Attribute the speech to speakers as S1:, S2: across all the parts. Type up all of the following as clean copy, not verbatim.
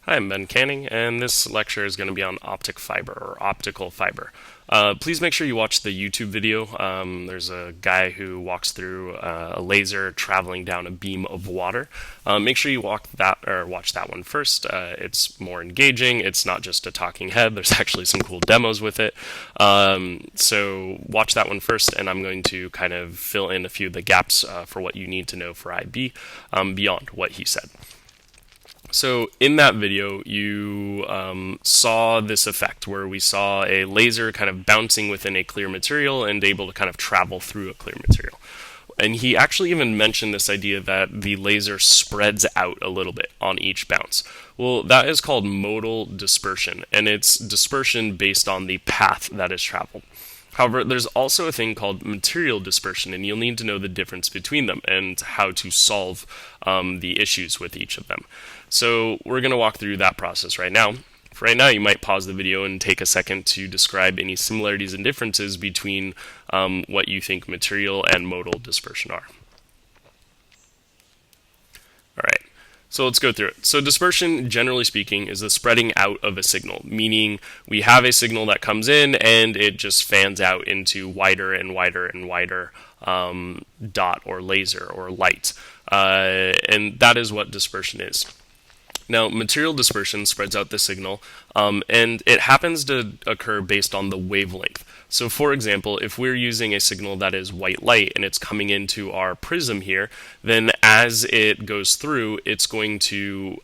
S1: Hi, I'm Ben Canning, and this lecture is going to be on optic fiber or optical fiber. Please make sure you watch the YouTube video. There's a guy who walks through a laser traveling down a beam of water. Make sure you watch that one first. It's more engaging. It's not just a talking head. There's actually some cool demos with it. So watch that one first, and I'm going to kind of fill in a few of the gaps for what you need to know for IB beyond what he said. So in that video, you saw this effect where we saw a laser kind of bouncing within a clear material and able to kind of travel through a clear material. And he actually even mentioned this idea that the laser spreads out a little bit on each bounce. Well, that is called modal dispersion, and it's dispersion based on the path that is traveled. However, there's also a thing called material dispersion, and you'll need to know the difference between them and how to solve the issues with each of them. So we're going to walk through that process right now. For right now, you might pause the video and take a second to describe any similarities and differences between what you think material and modal dispersion are. All right. So let's go through it. So dispersion, generally speaking, is the spreading out of a signal, meaning we have a signal that comes in and it just fans out into wider and wider and wider dot or laser or light. And that is what dispersion is. Now, material dispersion spreads out the signal, and it happens to occur based on the wavelength. So, for example, if we're using a signal that is white light and it's coming into our prism here, then as it goes through, it's going to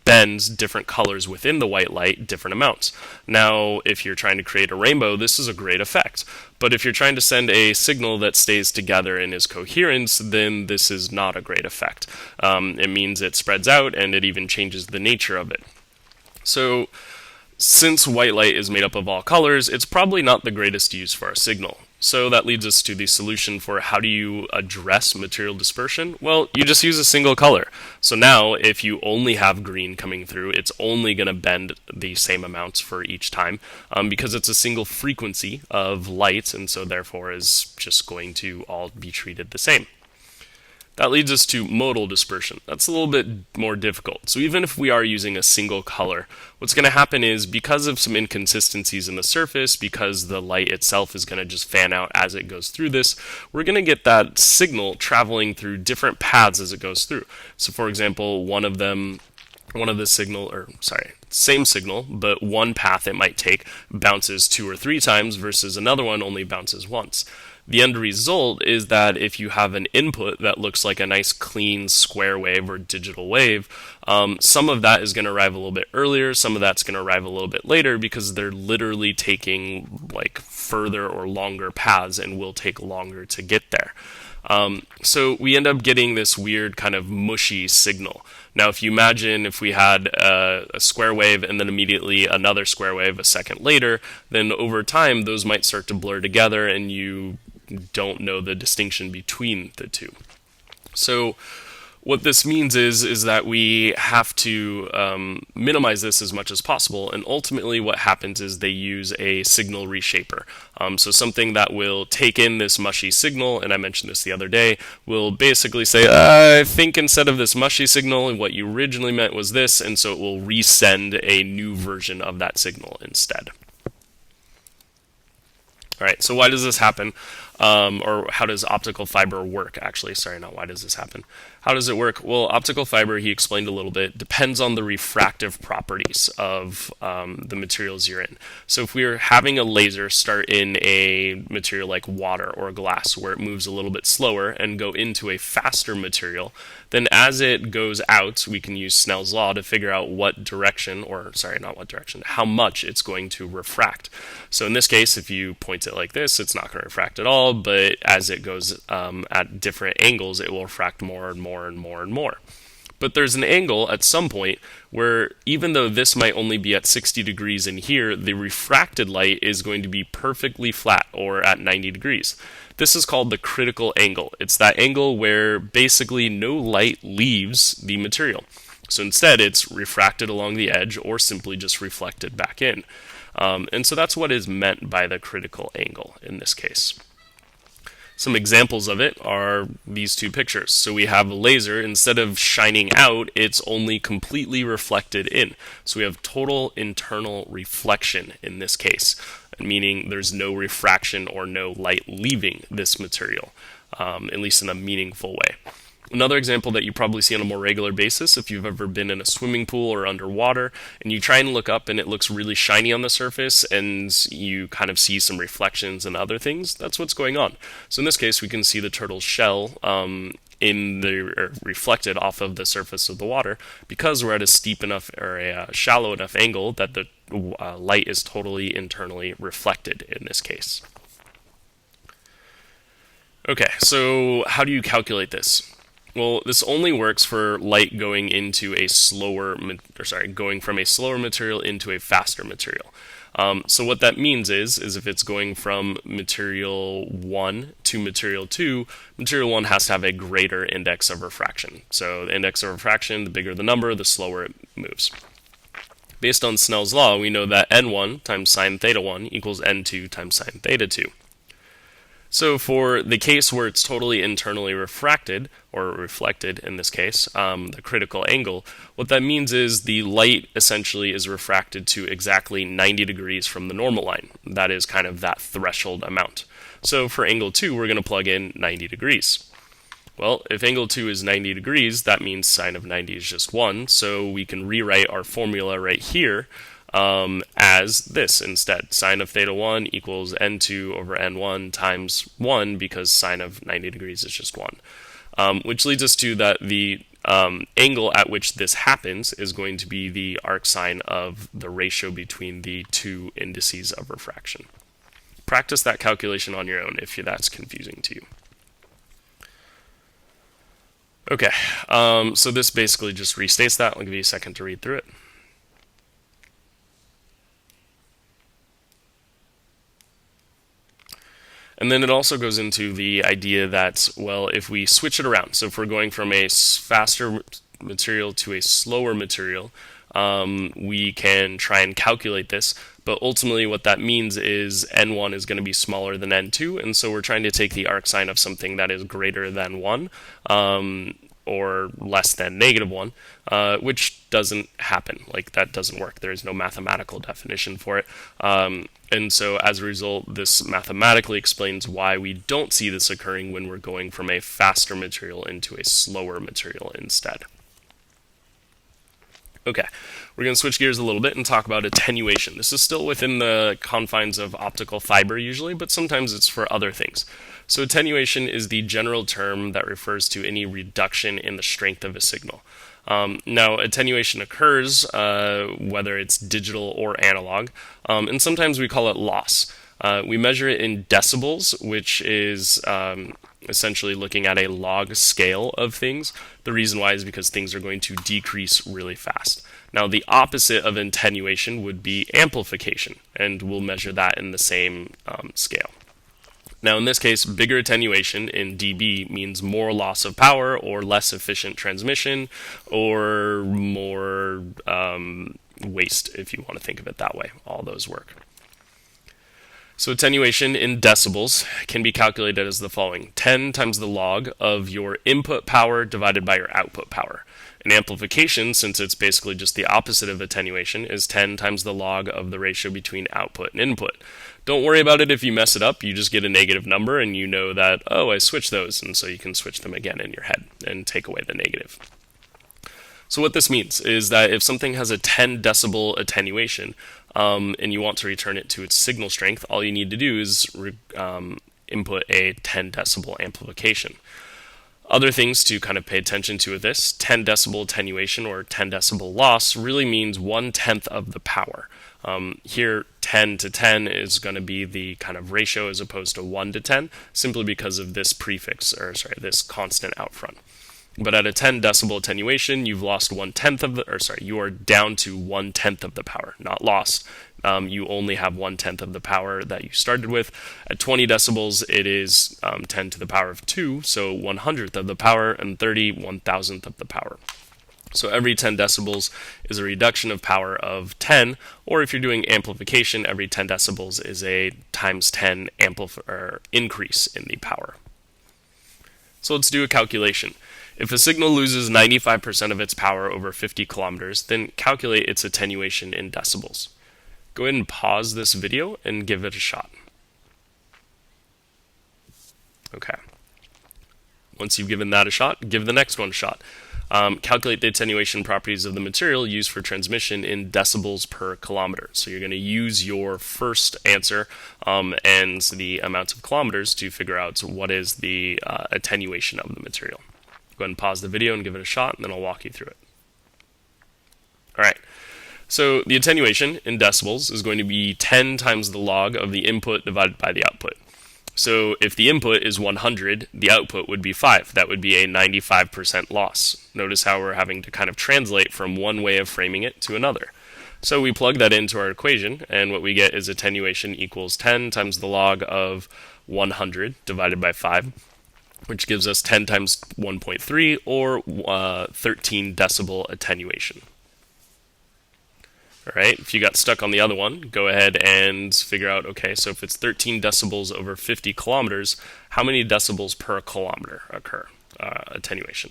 S1: bend different colors within the white light different amounts. Now, if you're trying to create a rainbow, this is a great effect. But if you're trying to send a signal that stays together and is coherent, then this is not a great effect. It means it spreads out and it even changes the nature of it. So, since white light is made up of all colors, it's probably not the greatest use for our signal. So that leads us to the solution for how do you address material dispersion? Well, you just use a single color. So now, if you only have green coming through, it's only going to bend the same amounts for each time because it's a single frequency of light, and so therefore is just going to all be treated the same. That leads us to modal dispersion. That's a little bit more difficult. So even if we are using a single color, what's going to happen is because of some inconsistencies in the surface, because the light itself is going to just fan out as it goes through this, we're going to get that signal traveling through different paths as it goes through. So for example, same signal, but one path it might take bounces 2 or 3 times versus another one only bounces once. The end result is that if you have an input that looks like a nice clean square wave or digital wave, some of that is going to arrive a little bit earlier, some of that's going to arrive a little bit later because they're literally taking like further or longer paths and will take longer to get there. So we end up getting this weird kind of mushy signal. Now, if you imagine if we had a square wave and then immediately another square wave a second later, then over time those might start to blur together and you don't know the distinction between the two. So what this means is that we have to minimize this as much as possible, and ultimately what happens is they use a signal reshaper. So something that will take in this mushy signal, and I mentioned this the other day, will basically say, I think instead of this mushy signal, what you originally meant was this, and so it will resend a new version of that signal instead. Alright, so why does this happen? Or how does optical fiber work, actually? Sorry, not why does this happen. How does it work? Well, optical fiber, he explained a little bit, depends on the refractive properties of the materials you're in. So if we're having a laser start in a material like water or glass, where it moves a little bit slower, and go into a faster material, then as it goes out, we can use Snell's Law to figure out how much it's going to refract. So in this case, if you point it like this, it's not going to refract at all, but as it goes at different angles, it will refract more and more and more and more. But there's an angle at some point where even though this might only be at 60 degrees in here, the refracted light is going to be perfectly flat or at 90 degrees. This is called the critical angle. It's that angle where basically no light leaves the material. So instead, it's refracted along the edge or simply just reflected back in. And so that's what is meant by the critical angle in this case. Some examples of it are these two pictures. So we have a laser, instead of shining out, it's only completely reflected in. So we have total internal reflection in this case, meaning there's no refraction or no light leaving this material, at least in a meaningful way. Another example that you probably see on a more regular basis, if you've ever been in a swimming pool or underwater, and you try and look up and it looks really shiny on the surface, and you kind of see some reflections and other things, that's what's going on. So in this case, we can see the turtle's shell reflected off of the surface of the water, because we're at a steep enough or a shallow enough angle that the light is totally internally reflected in this case. Okay, so how do you calculate this? Well, this only works for light going into a going from a slower material into a faster material. So what that means is if it's going from material 1 to material 2, material 1 has to have a greater index of refraction. So the index of refraction, the bigger the number, the slower it moves. Based on Snell's law, we know that n1 times sine theta 1 equals n2 times sine theta 2. So for the case where it's totally internally refracted, or reflected in this case, the critical angle, what that means is the light essentially is refracted to exactly 90 degrees from the normal line. That is kind of that threshold amount. So for angle 2, we're going to plug in 90 degrees. Well, if angle 2 is 90 degrees, that means sine of 90 is just 1, so we can rewrite our formula right here as this instead. Sine of theta 1 equals n2 over n1 times 1, because sine of 90 degrees is just 1. Which leads us to that the angle at which this happens is going to be the arc sine of the ratio between the two indices of refraction. Practice that calculation on your own if that's confusing to you. Okay, so this basically just restates that. I'll give you a second to read through it. And then it also goes into the idea that, well, if we switch it around, so if we're going from a faster material to a slower material, we can try and calculate this, but ultimately what that means is n1 is going to be smaller than n2, and so we're trying to take the arc sine of something that is greater than 1, or less than negative 1, which doesn't happen. Like, that doesn't work. There is no mathematical definition for it. And so as a result, this mathematically explains why we don't see this occurring when we're going from a faster material into a slower material instead. Okay, we're going to switch gears a little bit and talk about attenuation. This is still within the confines of optical fiber usually, but sometimes it's for other things. So attenuation is the general term that refers to any reduction in the strength of a signal. Now, attenuation occurs whether it's digital or analog, and sometimes we call it loss. We measure it in decibels, which is essentially looking at a log scale of things. The reason why is because things are going to decrease really fast. Now, the opposite of attenuation would be amplification, and we'll measure that in the same scale. Now, in this case, bigger attenuation in dB means more loss of power or less efficient transmission or more waste, if you want to think of it that way. All those work. So attenuation in decibels can be calculated as the following: 10 times the log of your input power divided by your output power. And amplification, since it's basically just the opposite of attenuation, is 10 times the log of the ratio between output and input. Don't worry about it if you mess it up. You just get a negative number and you know that, oh, I switched those, and so you can switch them again in your head and take away the negative. So what this means is that if something has a 10 decibel attenuation and you want to return it to its signal strength, all you need to do is input a 10 decibel amplification. Other things to kind of pay attention to with this: 10 decibel attenuation or 10 decibel loss really means 1/10 of the power. Here, 10 to 10 is going to be the kind of ratio as opposed to 1 to 10, simply because of this prefix, this constant out front. But at a 10 decibel attenuation, you've lost 1/10 of the, you are down to 1/10 of the power, not lost. You only have 1/10 of the power that you started with. At 20 decibels, it is 10 to the power of 2, so 1/100th of the power, and 30, 1,000th of the power. So every 10 decibels is a reduction of power of 10, or if you're doing amplification, every 10 decibels is a times 10 increase in the power. So let's do a calculation. If a signal loses 95% of its power over 50 kilometers, then calculate its attenuation in decibels. Go ahead and pause this video and give it a shot. Okay. Once you've given that a shot, give the next one a shot. Calculate the attenuation properties of the material used for transmission in decibels per kilometer. So you're going to use your first answer and the amount of kilometers to figure out what is the attenuation of the material. Go ahead and pause the video and give it a shot, and then I'll walk you through it. All right. So the attenuation in decibels is going to be 10 times the log of the input divided by the output. So if the input is 100, the output would be 5. That would be a 95% loss. Notice how we're having to kind of translate from one way of framing it to another. So we plug that into our equation, and what we get is attenuation equals 10 times the log of 100 divided by 5, which gives us 10 times 1.3, or 13 decibel attenuation. All right, if you got stuck on the other one, go ahead and figure out, okay, so if it's 13 decibels over 50 kilometers, how many decibels per kilometer occur, attenuation?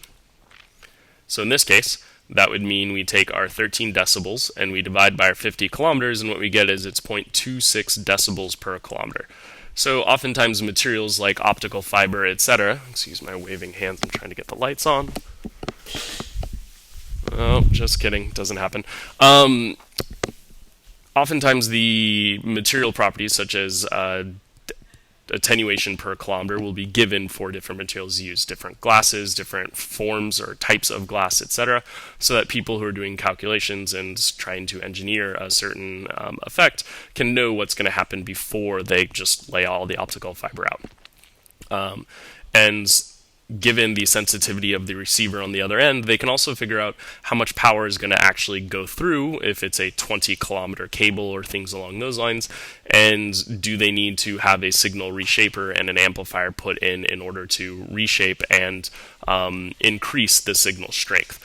S1: So in this case, that would mean we take our 13 decibels and we divide by our 50 kilometers, and what we get is it's 0.26 decibels per kilometer. So oftentimes materials like optical fiber, etc., excuse my waving hands, I'm trying to get the lights on. Oh, just kidding, doesn't happen. Oftentimes the material properties such as attenuation per kilometer will be given for different materials used, different glasses, different forms or types of glass, etc., so that people who are doing calculations and trying to engineer a certain effect can know what's going to happen before they just lay all the optical fiber out. And given the sensitivity of the receiver on the other end, they can also figure out how much power is going to actually go through if it's a 20-kilometer cable or things along those lines, and do they need to have a signal reshaper and an amplifier put in order to reshape and increase the signal strength.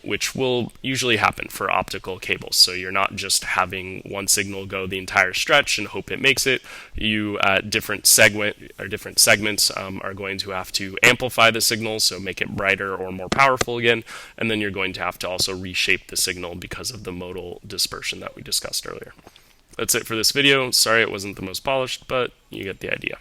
S1: Which will usually happen for optical cables. So you're not just having one signal go the entire stretch and hope it makes it. You at different segments are going to have to amplify the signal, so make it brighter or more powerful again, and then you're going to have to also reshape the signal because of the modal dispersion that we discussed earlier. That's it for this video. Sorry it wasn't the most polished, but you get the idea.